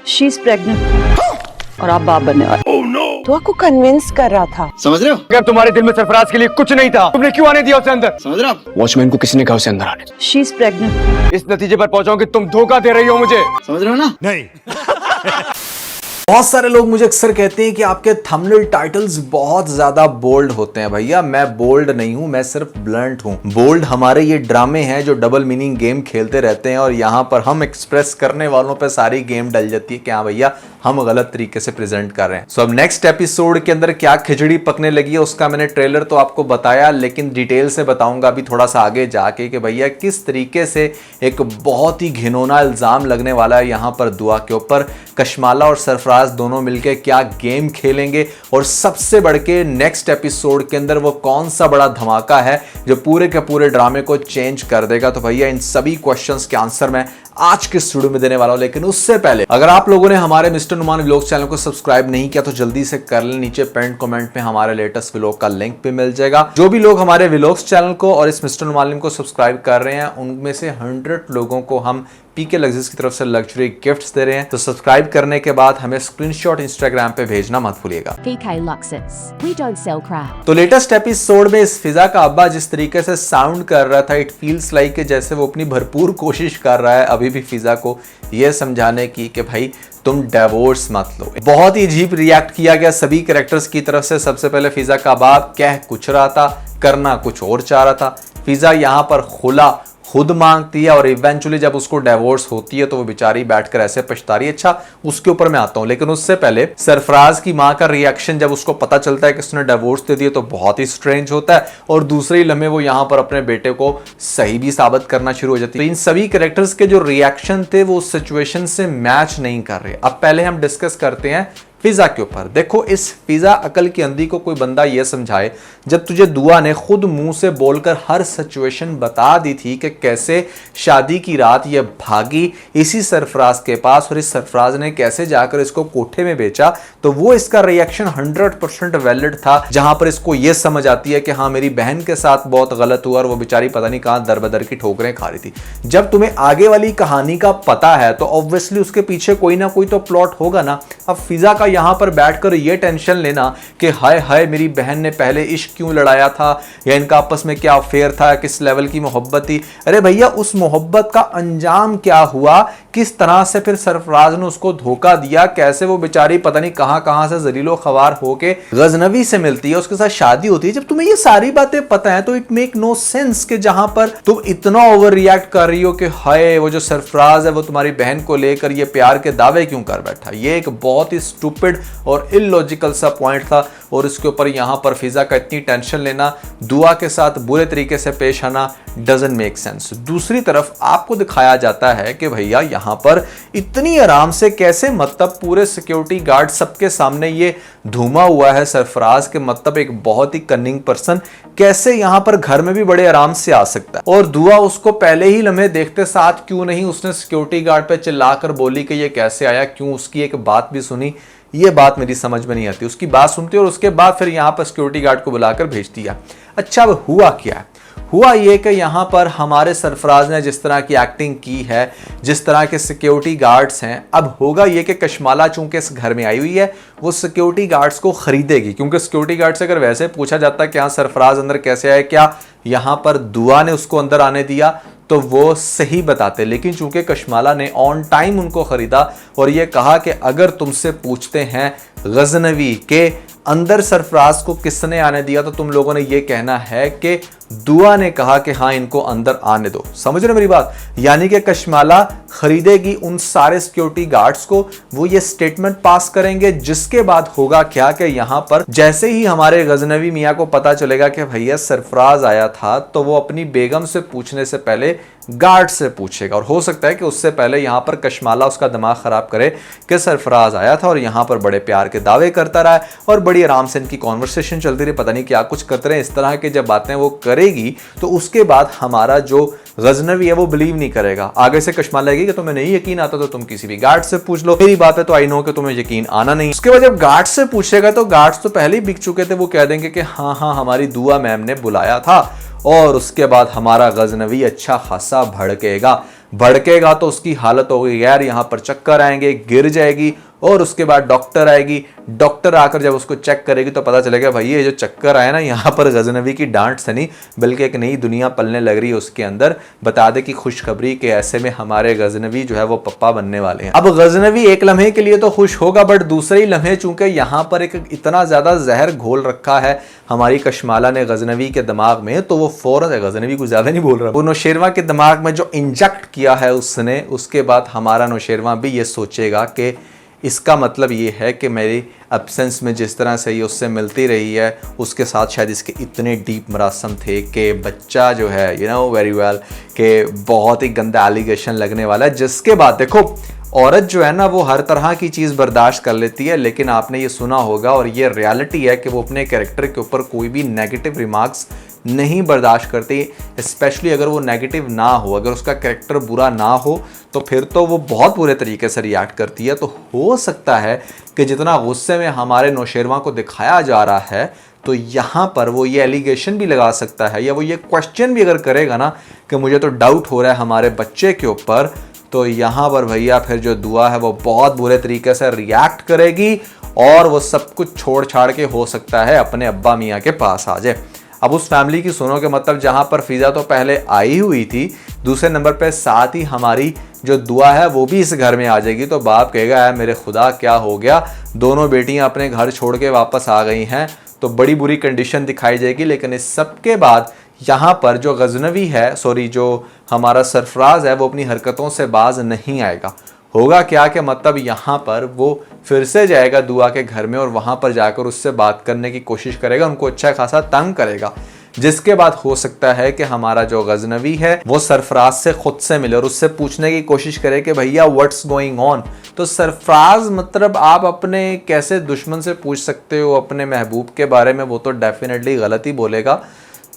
She is pregnant और आप बाप बनने वाले। oh, no. तो आपको कन्विंस कर रहा था। समझ रहे हो? अगर तुम्हारे दिल में सरफराज के लिए कुछ नहीं था, तुमने क्यों आने दिया उसे अंदर? समझ रहे हो आप? वॉचमैन को किसी ने कहा उसे अंदर आने? She is pregnant. इस नतीजे पर पहुंचाओ कि तुम धोखा दे रही हो मुझे। समझ रहे हो ना? नहीं। बहुत सारे लोग मुझे अक्सर कहते हैं कि आपके थंबनेल टाइटल्स बहुत ज्यादा बोल्ड होते हैं। भैया मैं बोल्ड नहीं हूं, मैं सिर्फ ब्लंट हूं। बोल्ड हमारे ये ड्रामे हैं जो डबल मीनिंग गेम खेलते रहते हैं और यहां पर हम एक्सप्रेस करने वालों पे सारी गेम डल जाती है कि हाँ भैया हम गलत तरीके से प्रेजेंट कर रहे हैं। सो अब नेक्स्ट एपिसोड के अंदर क्या खिचड़ी पकने लगी है उसका मैंने ट्रेलर तो आपको बताया, लेकिन डिटेल से बताऊंगा अभी थोड़ा सा आगे जाके कि भैया किस तरीके से एक बहुत ही घिनौना इल्जाम लगने वाला है यहां पर दुआ के ऊपर। कशमाला और सरफराज दोनों मिलकर क्या गेम खेलेंगे और सबसे बढ़ के नेक्स्ट एपिसोड के अंदर वो कौन सा बड़ा धमाका है जो पूरे के पूरे ड्रामे को चेंज कर देगा। तो भैया इन सभी क्वेश्चंस के आंसर मैं आज के स्टूडियो में देने वाला हूं, लेकिन उससे पहले अगर आप लोगों ने हमारे मिस्टर नुमान व्लॉग्स चैनल को सब्सक्राइब नहीं किया तो जल्दी से कर लें। नीचे पेंट कमेंट में हमारे लेटेस्ट व्लॉग का लिंक भी मिल जाएगा। जो भी लोग हमारे व्लॉग्स चैनल को और इस मिस्टर नुमान को सब्सक्राइब कर रहे हैं उनमें से 100 लोगों को हम पीके लग्जरीज की तरफ से लग्जरी गिफ्ट्स दे रहे हैं। तो सब्सक्राइब करने के बाद हमें स्क्रीनशॉट इंस्टाग्राम पे भेजना मत भूलिएगा। PK Luxus. We don't sell crap. तो लेटेस्ट एपिसोड में इस फिजा का अब्बा जिस तरीके से साउंड कर रहा था, इट फील्स लाइक जैसे वो अपनी भरपूर कोशिश कर रहा है अभी भी फिजा को यह समझाने की कि भाई तुम डिवोर्स मत लो। बहुत ही अजीब रिएक्ट किया गया सभी कैरेक्टर्स की तरफ से। सबसे पहले फिजा का बाप कह कुछ रहा था, करना कुछ और चाह रहा था। फिजा यहां पर खुला खुद मांगती है और इवेंचुअली जब उसको डिवोर्स होती है तो वो बेचारी बैठकर ऐसे पछता रही है। अच्छा उसके ऊपर मैं आता हूं, लेकिन उससे पहले सरफराज की मां का रिएक्शन जब उसको पता चलता है कि उसने डिवोर्स दे दिया तो बहुत ही स्ट्रेंज होता है और दूसरे ही लम्हे वो यहां पर अपने बेटे को सही भी साबित करना शुरू हो जाती है। तो इन सभी कैरेक्टर्स के जो रिएक्शन थे वो उस सिचुएशन से मैच नहीं कर रहे। अब पहले हम डिस्कस करते हैं फिजा के ऊपर। देखो इस फिजा अकल की अंधी को कोई बंदा ये समझाए, जब तुझे दुआ ने खुद मुंह से बोलकर हर सिचुएशन बता दी थी कि कैसे शादी की रात ये भागी इसी सरफराज के पास और इस सरफराज ने कैसे जाकर इसको कोठे में बेचा, तो वो इसका रिएक्शन 100% वैलिड था। जहां पर इसको ये समझ आती है कि हाँ मेरी बहन के साथ बहुत गलत हुआ और वो बेचारी पता नहीं कहां दर बदर की ठोकरें खा रही थी। जब तुम्हें आगे वाली कहानी का पता है तो ऑब्वियसली उसके पीछे कोई ना कोई तो प्लॉट होगा ना। अब फिजा का यहां पर बैठकर ये टेंशन लेना कि हाय हाय मेरी बहन ने पहले इश्क क्यों लड़ाया था या इनका आपस में क्या अफेयर था, किस लेवल की मोहब्बत थी। अरे भैया उस मोहब्बत का अंजाम क्या हुआ, किस तरह से फिर सरफराज ने उसको धोखा दिया, कैसे वो बेचारी पता नहीं कहां से जलीलो खवार होके गजनवी से मिलती है, उसके साथ शादी होती है। जब तुम्हें ये सारी बातें पता है तो इट मेक नो सेंस कि जहां पर तुम इतना ओवर रिएक्ट कर रही हो कि हाय वो जो सरफराज है वो तुम्हारी बहन को लेकर ये प्यार के दावे क्यों कर बैठा। ये एक बहुत ही स्टूपिड और इलॉजिकल सा पॉइंट था और इसके ऊपर यहां पर फिजा का इतनी टेंशन लेना, दुआ के साथ बुरे तरीके से पेश आना डजंट मेक सेंस। दूसरी तरफ आपको दिखाया जाता है कि भैया यहां पर इतनी आराम से कैसे, मतलब पूरे सिक्योरिटी गार्ड सबके सामने ये धूमा हुआ है सरफराज के, मतलब एक बहुत ही कनिंग पर्सन कैसे यहां पर घर में भी बड़े आराम से आ सकता है। और दुआ उसको पहले ही लम्हे देखते साथ क्यों नहीं उसने सिक्योरिटी गार्ड पे चिल्लाकर बोली कि ये कैसे आया, क्यों उसकी एक बात भी सुनी, ये बात मेरी समझ में नहीं आती। उसकी बात सुनती और उसके बाद फिर यहां पर सिक्योरिटी गार्ड को बुलाकर भेज दिया। अच्छा अब हुआ क्या है? हुआ ये कि यहां पर हमारे सरफराज ने जिस तरह की एक्टिंग की है, जिस तरह के सिक्योरिटी गार्ड्स हैं, अब होगा ये कि कशमाला चूंकि इस घर में आई हुई है वो सिक्योरिटी गार्ड्स को खरीदेगी, क्योंकि सिक्योरिटी गार्ड से अगर वैसे पूछा जाता कि हाँ सरफराज अंदर कैसे आए, क्या यहां पर दुआ ने उसको अंदर आने दिया, तो वो सही बताते। लेकिन चूंकि कशमाला ने ऑन टाइम उनको खरीदा और ये कहा कि अगर तुमसे पूछते हैं गजनवी के अंदर सरफराज को किसने आने दिया तो तुम लोगों ने ये कहना है कि दुआ ने कहा कि हाँ इनको अंदर आने दो। समझ रहे मेरी बात? यानी कि कशमाला खरीदेगी उन सारे सिक्योरिटी गार्ड्स को, वो ये स्टेटमेंट पास करेंगे, जिसके बाद होगा क्या कि यहां पर जैसे ही हमारे गजनवी मियां को पता चलेगा कि भैया सरफराज आया था तो वो अपनी बेगम से पूछने से पहले गार्ड से पूछेगा। और हो सकता है कि उससे पहले यहां पर कशमाला उसका दिमाग खराब करे कि सरफराज आया था और यहां पर बड़े प्यार के दावे करता रहा और बड़ी आराम से इनकी कॉन्वर्सेशन चलती रही, पता नहीं क्या कुछ करते रहे। इस तरह की जब बातें वो करेगी तो उसके बाद हमारा जो गजनवी है वो बिलीव नहीं करेगा। आगे से कशमाला लगेगी कि तुम्हें नहीं यकीन आता तो तुम किसी भी गार्ड से पूछ लो, मेरी बात है तो आई नो कि तुम्हें यकीन आना नहीं। उसके बाद जब गार्ड से पूछेगा तो गार्ड्स तो पहले ही बिक चुके थे, वो कह देंगे कि हाँ हाँ हमारी दुआ मैम ने बुलाया था। और उसके बाद हमारा गजनवी अच्छा खासा भड़केगा। भड़केगा तो उसकी हालत होगी यार, यहाँ पर चक्कर आएंगे, गिर जाएगी, और उसके बाद डॉक्टर आएगी। डॉक्टर आकर जब उसको चेक करेगी तो पता चलेगा भाई ये जो चक्कर आया ना, यहाँ पर गजनवी की डांट से नहीं बल्कि एक नई दुनिया पलने लग रही है उसके अंदर। बता दे कि खुशखबरी के ऐसे में हमारे गजनवी जो है वो पप्पा बनने वाले हैं। अब गजनवी एक लम्हे के लिए तो खुश होगा, बट दूसरे ही लम्हे चूंकि यहाँ पर एक इतना ज्यादा जहर घोल रखा है हमारी कशमाला ने गजनवी के दिमाग में, तो वो फौरन, गजनवी कुछ ज्यादा नहीं बोल रहा, वो नौशेरवा के दिमाग में जो इंजेक्ट किया है उसने, उसके बाद हमारा नौशेरवा भी ये सोचेगा कि इसका मतलब ये है कि मेरी एब्सेंस में जिस तरह से ये उससे मिलती रही है, उसके साथ शायद इसके इतने डीप मरासम थे कि बच्चा जो है यू नो वेरी वेल कि बहुत ही गंदा एलिगेशन लगने वाला है। जिसके बाद देखो औरत जो है ना वो हर तरह की चीज़ बर्दाश्त कर लेती है, लेकिन आपने ये सुना होगा और ये रियलिटी है कि वो अपने कैरेक्टर के ऊपर कोई भी नेगेटिव रिमार्क्स नहीं बर्दाश्त करती, स्पेशली अगर वो नेगेटिव ना हो, अगर उसका कैरेक्टर बुरा ना हो तो फिर तो वो बहुत बुरे तरीके से रिएक्ट करती है। तो हो सकता है कि जितना गुस्से में हमारे नौशेरवा को दिखाया जा रहा है, तो यहाँ पर वो ये एलिगेशन भी लगा सकता है या वो ये क्वेश्चन भी अगर करेगा ना कि मुझे तो डाउट हो रहा है हमारे बच्चे के ऊपर, तो यहाँ पर भैया फिर जो दुआ है वो बहुत बुरे तरीके से रिएक्ट करेगी और वो सब कुछ छोड़ छाड़ के हो सकता है अपने अब्बा मियाँ के पास आ जाए। अब उस फैमिली की सुनो के मतलब जहाँ पर फिजा तो पहले आई हुई थी, दूसरे नंबर पे साथ ही हमारी जो दुआ है वो भी इस घर में आ जाएगी, तो बाप कहेगा यार मेरे खुदा क्या हो गया, दोनों बेटियां अपने घर छोड़ के वापस आ गई हैं, तो बड़ी बुरी कंडीशन दिखाई जाएगी। लेकिन इस सब के बाद यहाँ पर जो गजनवी है, सॉरी जो हमारा सरफराज है, वो अपनी हरकतों से बाज नहीं आएगा। होगा क्या कि मतलब यहाँ पर वो फिर से जाएगा दुआ के घर में और वहाँ पर जाकर उससे बात करने की कोशिश करेगा, उनको अच्छा खासा तंग करेगा, जिसके बाद हो सकता है कि हमारा जो गजनवी है वो सरफराज से खुद से मिले और उससे पूछने की कोशिश करे कि भैया व्हाट्स गोइंग ऑन। तो सरफराज मतलब आप अपने कैसे दुश्मन से पूछ सकते हो अपने महबूब के बारे में, वो तो डेफिनेटली गलत ही बोलेगा,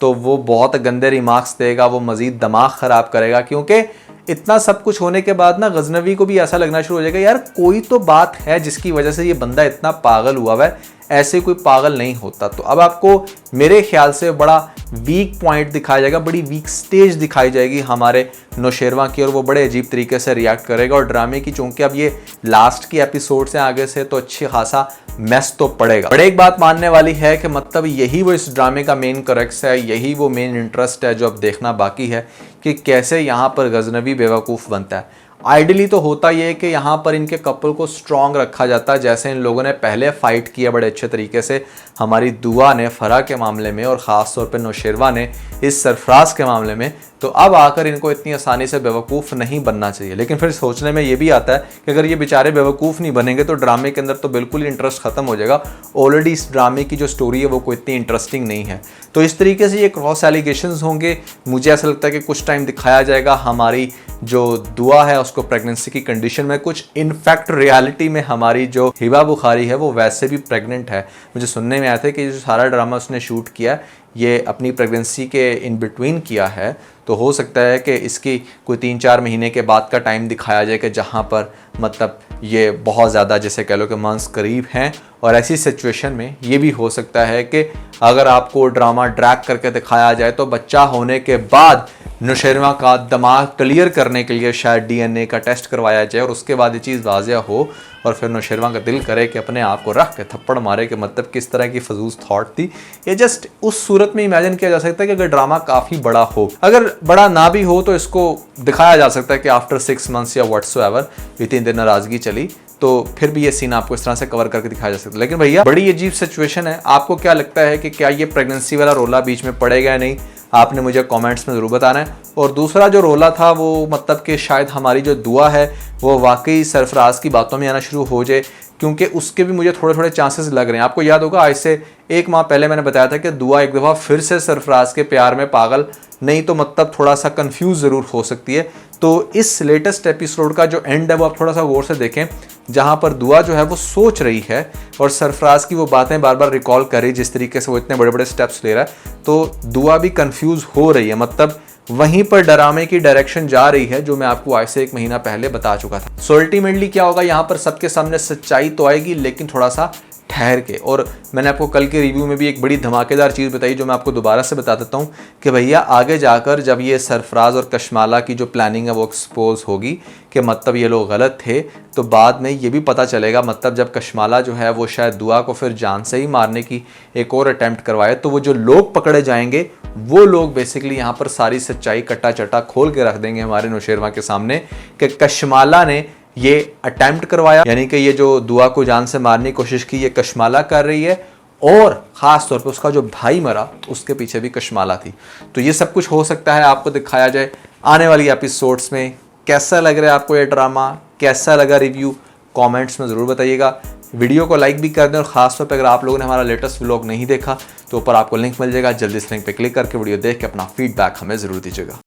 तो वो बहुत गंदे रिमार्क्स देगा, वो मजीद दिमाग ख़राब करेगा। क्योंकि इतना सब कुछ होने के बाद ना गजनवी को भी ऐसा लगना शुरू हो जाएगा यार कोई तो बात है जिसकी वजह से ये बंदा इतना पागल हुआ है, ऐसे कोई पागल नहीं होता। तो अब आपको मेरे ख्याल से बड़ा वीक पॉइंट दिखाया जाएगा, बड़ी वीक स्टेज दिखाई जाएगी हमारे नौशेरवा की, और वो बड़े अजीब तरीके से रिएक्ट करेगा। और ड्रामे की चूंकि अब ये लास्ट की एपिसोड से आगे से तो अच्छी खासा मैस तो पड़ेगा। बट एक बात मानने वाली है कि मतलब यही वो इस ड्रामे का मेन करेक्स है, यही वो मेन इंटरेस्ट है जो अब देखना बाकी है कि कैसे यहाँ पर गजनवी बेवकूफ़ बनता है। आइडियली तो होता ये है कि यहाँ पर इनके कपल को स्ट्रॉन्ग रखा जाता है, जैसे इन लोगों ने पहले फाइट किया बड़े अच्छे तरीके से, हमारी दुआ ने फरा के मामले में और ख़ास तौर पे नौशेरवा ने इस सरफराज के मामले में। तो अब आकर इनको इतनी आसानी से बेवकूफ़ नहीं बनना चाहिए। लेकिन फिर सोचने में ये भी आता है कि अगर ये बेचारे बेवकूफ़ नहीं बनेंगे तो ड्रामे के अंदर तो बिल्कुल ही इंटरेस्ट ख़त्म हो जाएगा। ऑलरेडी इस ड्रामे की जो स्टोरी है वो कोई इतनी इंटरेस्टिंग नहीं है। तो इस तरीके से ये क्रॉस एलिगेशंस होंगे। मुझे ऐसा लगता है कि कुछ टाइम दिखाया जाएगा हमारी जो दुआ है उसको प्रेगनेंसी की कंडीशन में, कुछ इनफैक्ट रियलिटी में हमारी जो हिबा बुखारी है वो वैसे भी प्रेग्नेंट है। मुझे सुनने में आया था कि जो सारा ड्रामा उसने शूट किया ये अपनी प्रेगनेंसी के इन बिटवीन किया है, तो हो सकता है कि इसकी कोई 3-4 महीने के बाद का टाइम दिखाया जाए कि जहाँ पर मतलब ये बहुत ज़्यादा जैसे कह लो कि मंथ्स करीब हैं। और ऐसी सिचुएशन में ये भी हो सकता है कि अगर आपको ड्रामा ड्रैग करके दिखाया जाए तो बच्चा होने के बाद नौशेरवा का दिमाग क्लियर करने के लिए शायद डीएनए का टेस्ट करवाया जाए और उसके बाद ये चीज़ वाज़िया हो और फिर नौशेरवा का दिल करे कि अपने आप को रख के थप्पड़ मारे कि मतलब किस तरह की फजूस थॉट थी। ये जस्ट उस सूरत में इमेजिन किया जा सकता है कि अगर ड्रामा काफ़ी बड़ा हो, अगर बड़ा ना भी हो तो इसको दिखाया जा सकता है कि आफ्टर 6 मंथ्स या व्हाट्सएवर इतनी देर नाराज़गी चली तो फिर भी ये सीन आपको इस तरह से कवर करके दिखाया जा सकता है। लेकिन भैया बड़ी अजीब सिचुएशन है। आपको क्या लगता है कि क्या ये प्रेगनेंसी वाला रोला बीच में पड़ेगा या नहीं? आपने मुझे कमेंट्स में ज़रूर बताना है। और दूसरा जो रोला था वो मतलब कि शायद हमारी जो दुआ है वो वाकई सरफराज की बातों में आना शुरू हो जाए, क्योंकि उसके भी मुझे थोड़े थोड़े चांसेस लग रहे हैं। आपको याद होगा आज से 1 माह पहले मैंने बताया था कि दुआ एक दफ़ा फिर से सरफराज के प्यार में पागल नहीं तो मतलब थोड़ा सा कंफ्यूज ज़रूर हो सकती है। तो इस लेटेस्ट एपिसोड का जो एंड है वो आप थोड़ा सा गौर से देखें, जहाँ पर दुआ जो है वो सोच रही है और सरफराज की वो बातें बार बार रिकॉल कर रही, जिस तरीके से वो इतने बड़े बड़े स्टेप्स ले रहा है, तो दुआ भी कंफ्यूज हो रही है। मतलब वहीं पर ड्रामे की डायरेक्शन जा रही है जो मैं आपको आज से 1 महीना पहले बता चुका था। सो अल्टीमेटली क्या होगा, यहाँ पर सबके सामने सच्चाई तो आएगी लेकिन थोड़ा सा ठहर के। और मैंने आपको कल के रिव्यू में भी एक बड़ी धमाकेदार चीज़ बताई जो मैं आपको दोबारा से बता देता हूँ कि भैया आगे जाकर जब ये सरफराज और कशमाला की जो प्लानिंग है वो एक्सपोज होगी कि मतलब ये लोग गलत थे, तो बाद में ये भी पता चलेगा, मतलब जब कशमाला जो है वो शायद दुआ को फिर जान से ही मारने की एक और अटैम्प्ट करवाए, तो वो जो लोग पकड़े जाएंगे वो लोग बेसिकली यहाँ पर सारी सच्चाई कट्टा चट्टा खोल के रख देंगे हमारे नौशेरवां के सामने कि कशमाला ने ये अटेम्प्ट करवाया, यानी कि ये जो दुआ को जान से मारने की कोशिश की ये कशमाला कर रही है, और ख़ास तौर पे उसका जो भाई मरा उसके पीछे भी कशमाला थी। तो ये सब कुछ हो सकता है आपको दिखाया जाए आने वाली एपिसोड्स में। कैसा लग रहा है आपको ये ड्रामा, कैसा लगा रिव्यू, कमेंट्स में ज़रूर बताइएगा। वीडियो को लाइक भी कर दें, और ख़ास तौर पे अगर आप लोगों ने हमारा लेटेस्ट व्लॉग नहीं देखा तो ऊपर आपको लिंक मिल जाएगा, जल्दी इस लिंक पे क्लिक करके वीडियो देख के अपना फीडबैक हमें ज़रूर दीजिएगा।